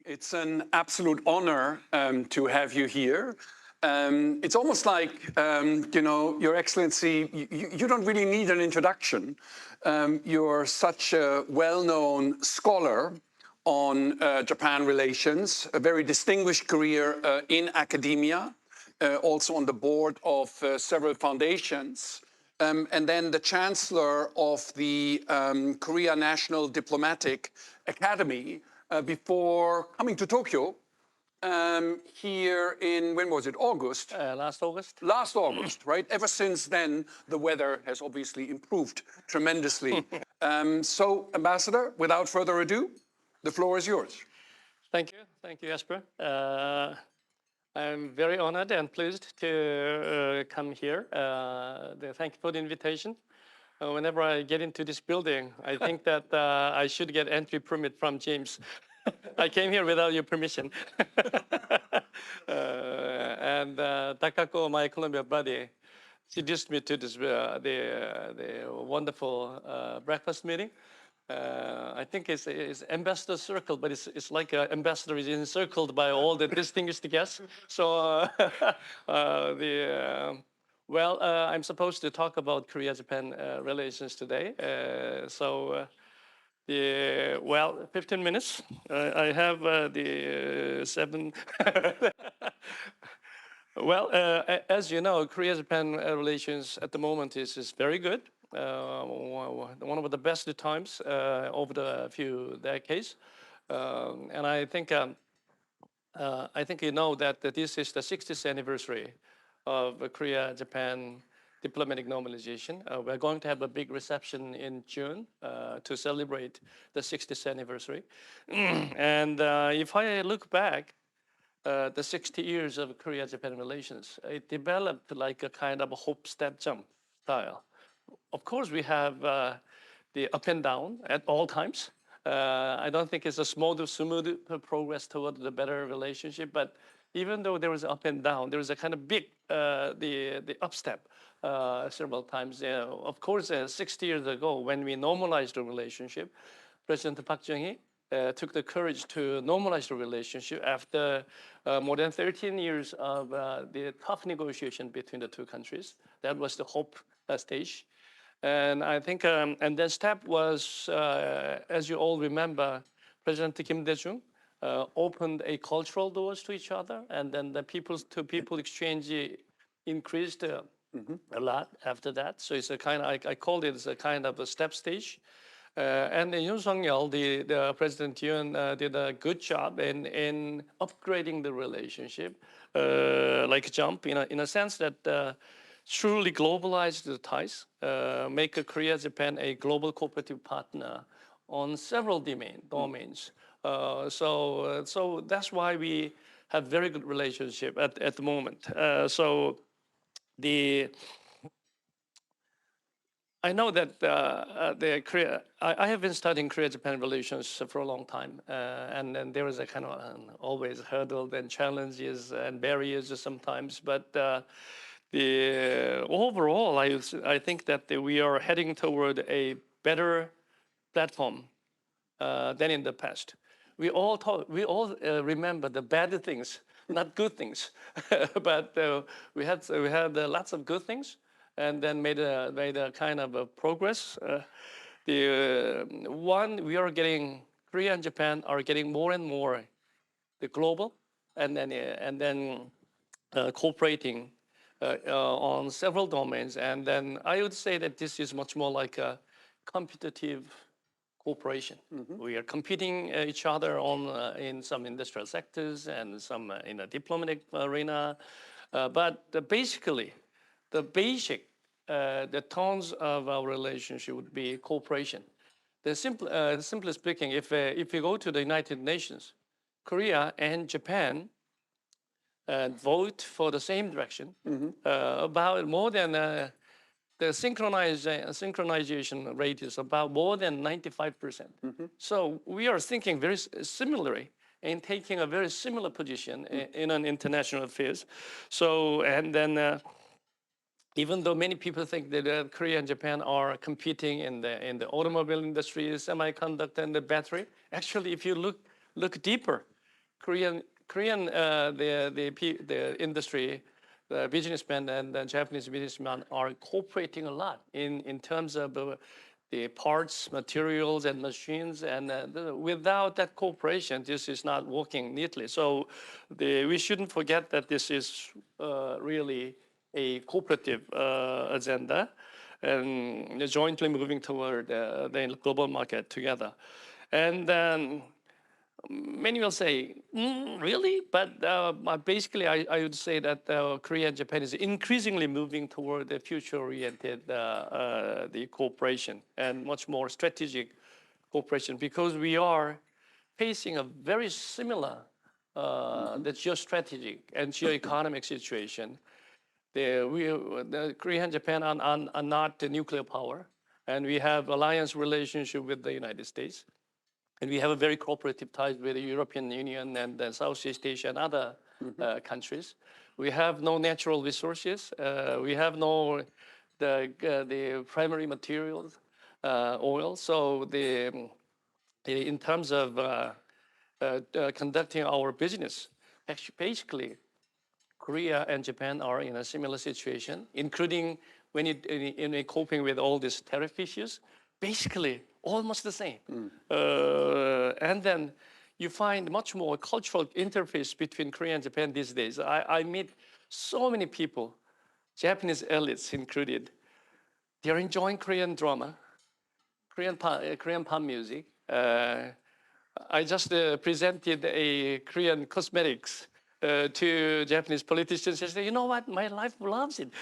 It's an absolute honor to have you here. It's almost like, Your Excellency, you don't really need an introduction. You're such a well-known scholar on Japan relations, a very distinguished career in academia, also on the board of several foundations, and then the chancellor of the Korea National Diplomatic Academy before coming to Tokyo here in, when was it, August? Last August. Last August, right? Ever since then, the weather has obviously improved tremendously. So, Ambassador, without further ado, the floor is yours. Thank you, Jesper. I'm very honored and pleased to come here. Thank you for the invitation. Whenever I get into this building, I think that I should get entry permit from James. I came here without your permission. And Takako, my Columbia buddy, seduced me to this the wonderful breakfast meeting. I think it's ambassador circle, but it's like an ambassador is encircled by all the distinguished guests. So I'm supposed to talk about Korea-Japan relations today. 15 minutes. I have the 7. As you know, Korea-Japan relations at the moment is very good. One of the best times over the few decades, and I think you know that this is the 60th anniversary of Korea-Japan diplomatic normalization. We're going to have a big reception in June to celebrate the 60th anniversary. And if I look back, the 60 years of Korea-Japan relations, it developed like a kind of a hop, step, jump style. Of course, we have the up and down at all times. I don't think it's a smooth progress toward the better relationship, but even though there was up and down, there was a kind of big, the up step several times. Of course, 60 years ago, when we normalized the relationship, President Park Chung-hee took the courage to normalize the relationship after more than 13 years of the tough negotiation between the two countries. That was the hope stage. And I think, and then step was, as you all remember, President Kim Dae-jung opened a cultural doors to each other, and then the people-to-people exchange increased a lot after that. So it's a kind of, I called it as a kind of a step stage. And Yoon Suk-yeol, the President Yoon, did a good job in upgrading the relationship, like jump in a sense that truly globalize the ties, make Korea-Japan a global cooperative partner on several domains. So that's why we have very good relationship at the moment. I know that I have been studying Korea-Japan relations for a long time, and then there is a kind of always hurdle and challenges and barriers sometimes, but overall, I think that we are heading toward a better platform than in the past. We all remember the bad things, not good things, but we had lots of good things, and then made a kind of a progress. Korea and Japan are getting more and more the global, and then cooperating on several domains. And then I would say that this is much more like a competitive cooperation. We are competing each other in some industrial sectors and some in a diplomatic arena. But basically, the tones of our relationship would be cooperation. Simply speaking, if you go to the United Nations, Korea and Japan vote for the same direction, about more than the synchronization rate is about more than 95%. So we are thinking very similarly and taking a very similar position in an international affairs. So, and then even though many people think that Korea and Japan are competing in the automobile industry, semiconductor, and the battery, actually, if you look deeper, the industry, the businessmen and the Japanese businessmen are cooperating a lot in terms of the parts, materials, and machines. And without that cooperation, this is not working neatly. So we shouldn't forget that this is really a cooperative agenda and jointly moving toward the global market together. And then many will say, really? But basically, I would say that Korea and Japan is increasingly moving toward the future-oriented the cooperation and much more strategic cooperation, because we are facing a very similar the geostrategic and geoeconomic situation. The Korea and Japan are not the nuclear power, and we have alliance relationship with the United States. And we have a very cooperative ties with the European Union and Southeast Asia and other countries. We have no natural resources. We have no the primary materials, oil. So in terms of conducting our business, actually, basically, Korea and Japan are in a similar situation, including when in coping with all these tariff issues. Basically, almost the same. And then you find much more cultural interface between Korea and Japan these days. I meet so many people, Japanese elites included. They're enjoying Korean drama, Korean pop music. I just presented a Korean cosmetics to Japanese politicians. They say, you know what, my life loves it.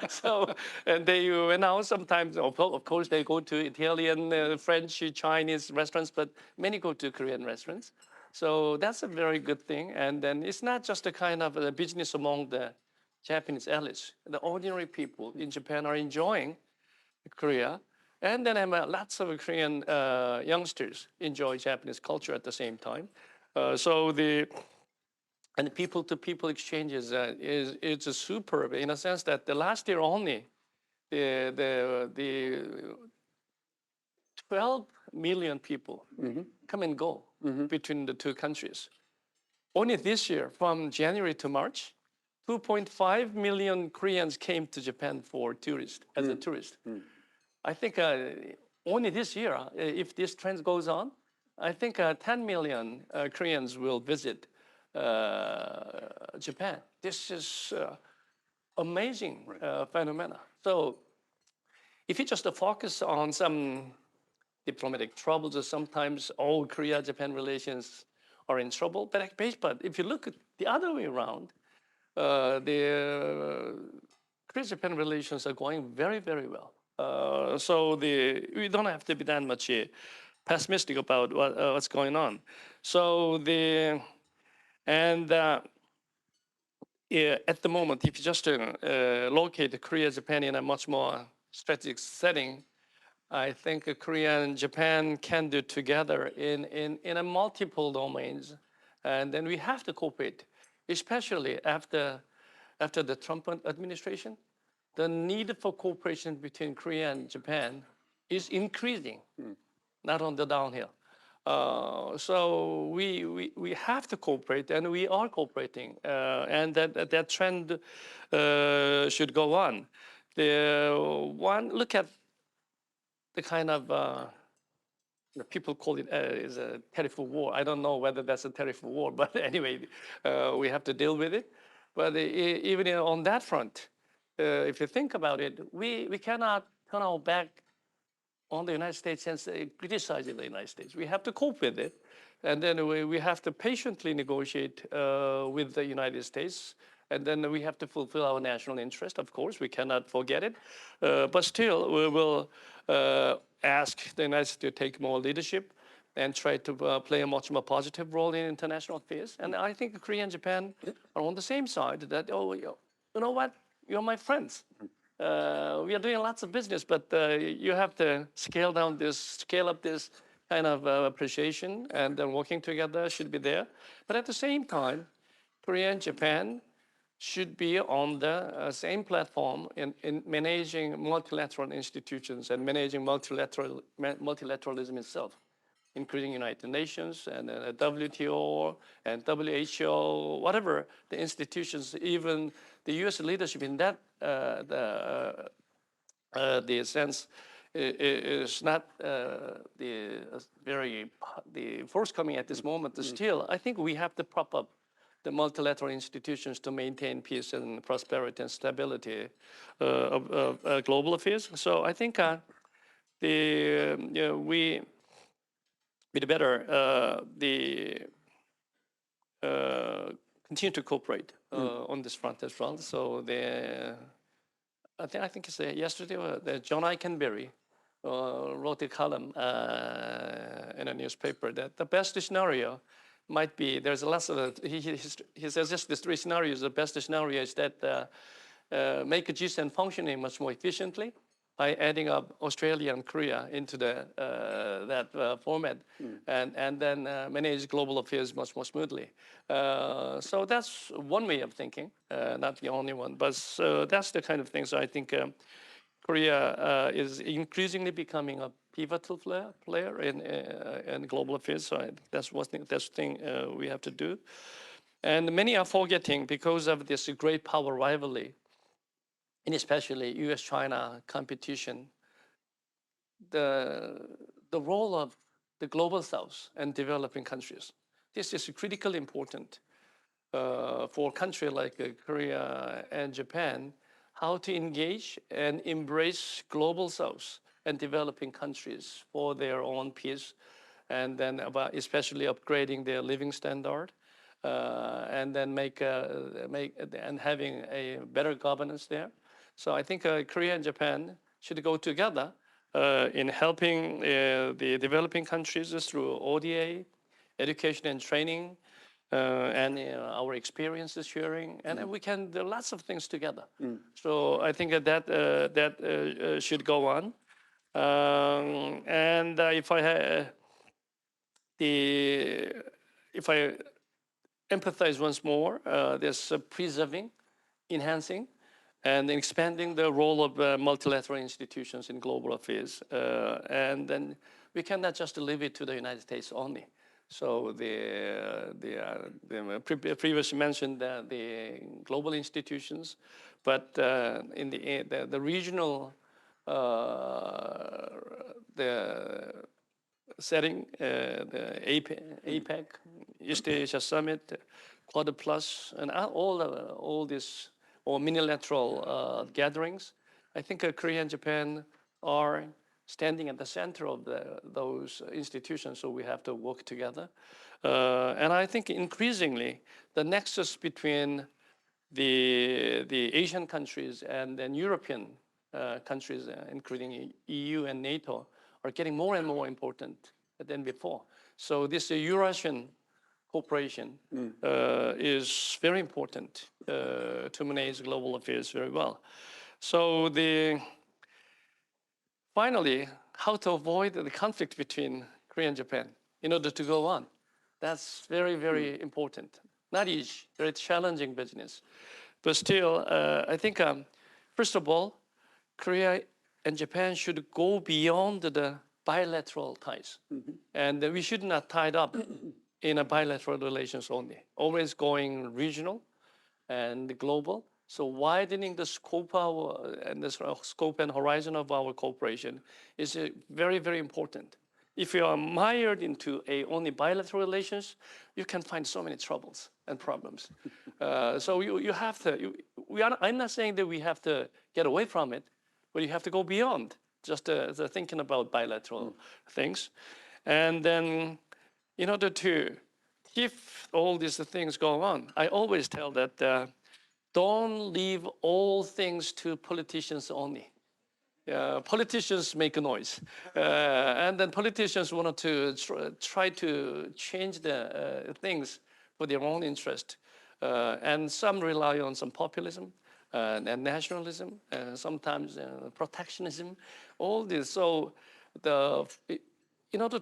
So, and they went out sometimes, of course, they go to Italian, French, Chinese restaurants, but many go to Korean restaurants. So that's a very good thing. And then it's not just a kind of a business among the Japanese elites. The ordinary people in Japan are enjoying Korea. And then lots of Korean youngsters enjoy Japanese culture at the same time. And people-to-people exchanges is superb in a sense that the last year only, the 12 million people come and go between the two countries. Only this year, from January to March, 2.5 million Koreans came to Japan for tourists, as a tourist. I think only this year, if this trend goes on, I think 10 million Koreans will visit Japan. This is amazing phenomena. So if you just focus on some diplomatic troubles, or sometimes all Korea-Japan relations are in trouble. But if you look at the other way around, the Korea-Japan relations are going very, very well. So we don't have to be that much pessimistic about what's going on. So at the moment, if you just locate Korea-Japan in a much more strategic setting, I think Korea and Japan can do together in a multiple domains. And then we have to cooperate, especially after the Trump administration. The need for cooperation between Korea and Japan is increasing, not on the downhill. So we have to cooperate, and we are cooperating, and that trend should go on. Look at the kind of people call it is a tariff war. I don't know whether that's a tariff war, but anyway, we have to deal with it. But even on that front, if you think about it, we cannot turn our back on the United States and criticize the United States. We have to cope with it. And then we have to patiently negotiate with the United States. And then we have to fulfill our national interest, of course. We cannot forget it. But still, we will ask the United States to take more leadership and try to play a much more positive role in international affairs. And I think Korea and Japan are on the same side that, you know what? You're my friends. We are doing lots of business, but you have to scale up this kind of appreciation, and then working together should be there. But at the same time, Korea and Japan should be on the same platform in managing multilateral institutions and managing multilateralism itself. including United Nations and WTO and WHO, whatever the institutions, even the U.S. leadership in that the sense is not very forthcoming at this moment. Still, I think we have to prop up the multilateral institutions to maintain peace and prosperity and stability of global affairs. So I think we better continue to cooperate on this front as well. So I think it's yesterday that John Ikenberry wrote a column in a newspaper that the best scenario might be, there's lots of, he says just these three scenarios. The best scenario is that make a G7 functioning much more efficiently by adding up Australia and Korea into that format, and then manage global affairs much more smoothly. So that's one way of thinking, not the only one, but that's the kind of things I think Korea is increasingly becoming a pivotal player in global affairs. So that's one thing. That's the thing we have to do. And many are forgetting because of this great power rivalry, and especially U.S.-China competition, the role of the global South and developing countries. This is critically important for a country like Korea and Japan, how to engage and embrace global South and developing countries for their own peace, and then especially upgrading their living standard, and then and having a better governance there. So I think Korea and Japan should go together in helping the developing countries through ODA, education and training, and our experiences sharing, and we can do lots of things together. So I think that should go on. And if I empathize once more, there's preserving, enhancing, and expanding the role of multilateral institutions in global affairs. And then we cannot just leave it to the United States only. So the previously mentioned the global institutions, but in the regional the setting, the APEC, East Asia Summit, Quad Plus, and all these or minilateral gatherings, I think Korea and Japan are standing at the center of those institutions, so we have to work together. And I think increasingly the nexus between the Asian countries and then European countries, including EU and NATO, are getting more and more important than before. So this Eurasian cooperation is very important to manage global affairs very well. So finally, how to avoid the conflict between Korea and Japan in order to go on. That's very, very important. Not easy, very challenging business. But still, I think, first of all, Korea and Japan should go beyond the bilateral ties. And we should not tie it up in a bilateral relations only, always going regional and global. So widening the scope and horizon of our cooperation is very, very important. If you are mired into only bilateral relations, you can find so many troubles and problems. So you have to. I'm not saying that we have to get away from it, but you have to go beyond just the thinking about bilateral things. And then, in order to keep all these things going on, I always tell that. Don't leave all things to politicians only. Politicians make a noise. And then politicians want to try to change the things for their own interest. And some rely on some populism and nationalism, sometimes protectionism, all this. So in order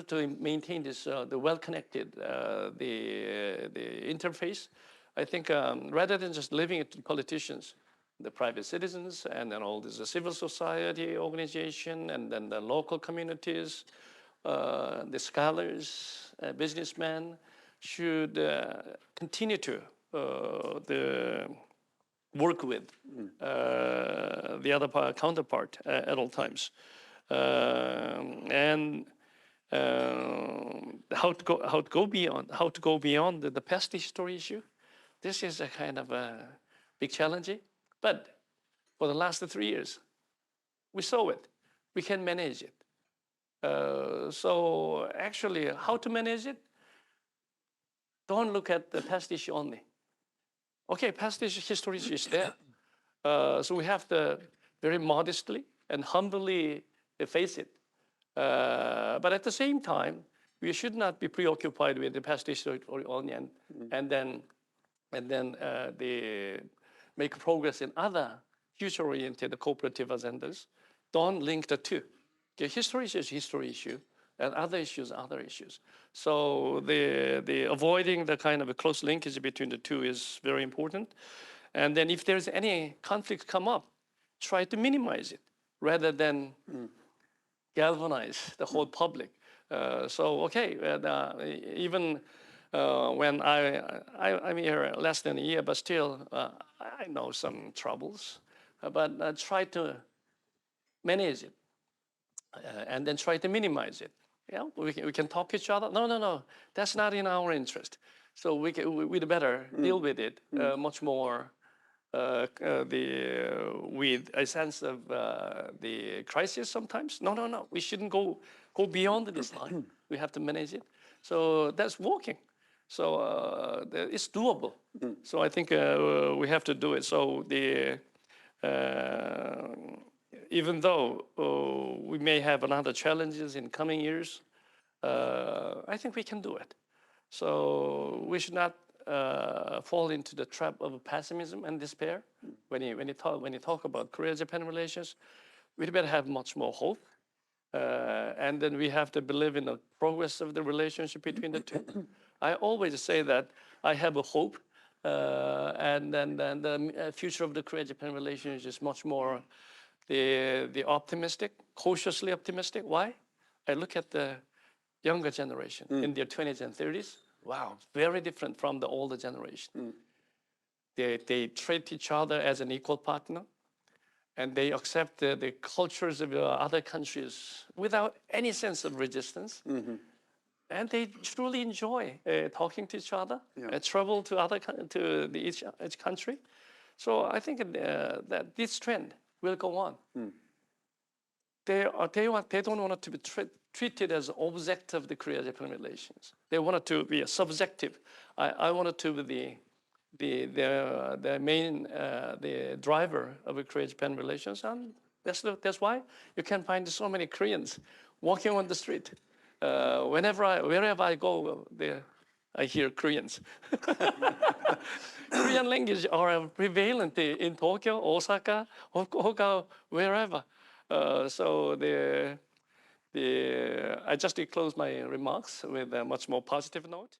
to maintain this, the well-connected, the interface, I think rather than just leaving it to politicians, the private citizens, and then all this civil society organization, and then the local communities, the scholars, businessmen should continue to work with the other counterpart at all times, and how to go beyond the past history issue. This is a kind of a big challenge, but for the last 3 years, we saw it. We can manage it. So actually, how to manage it? Don't look at the past issue only. Okay, past history is there. So we have to very modestly and humbly face it. But at the same time, we should not be preoccupied with the past history only and then make progress in other future-oriented cooperative agendas. Don't link the two. Okay, history is a history issue, and other issues are other issues. So the avoiding the kind of a close linkage between the two is very important. And then if there's any conflict come up, try to minimize it rather than galvanize the whole public. So okay, even when I'm here less than a year, but still I know some troubles, but try to manage it and then try to minimize it. Yeah, we can talk to each other. No, that's not in our interest. So we'd better deal with it much more with a sense of the crisis sometimes. No, we shouldn't go beyond this line. We have to manage it. So that's working. So it's doable. So I think we have to do it. So even though we may have another challenges in coming years, I think we can do it. So we should not fall into the trap of pessimism and despair. When you talk about Korea-Japan relations, we better have much more hope. And then we have to believe in the progress of the relationship between the two. I always say that I have a hope, and then the future of the Korea-Japan relations is much more the optimistic, cautiously optimistic. Why? I look at the younger generation in their 20s and 30s. Wow, very different from the older generation. They treat each other as an equal partner, and they accept the cultures of other countries without any sense of resistance. And they truly enjoy talking to each other, travel to each country. So I think that this trend will go on. They don't want it to be treated as object of the Korea-Japan relations. They want it to be a subjective. I want it to be the main the driver of the Korea-Japan relations, and that's why you can find so many Koreans walking on the street. Wherever I go, I hear Koreans. Korean language are prevalent in Tokyo, Osaka, Hokkaido, wherever. So I just close my remarks with a much more positive note.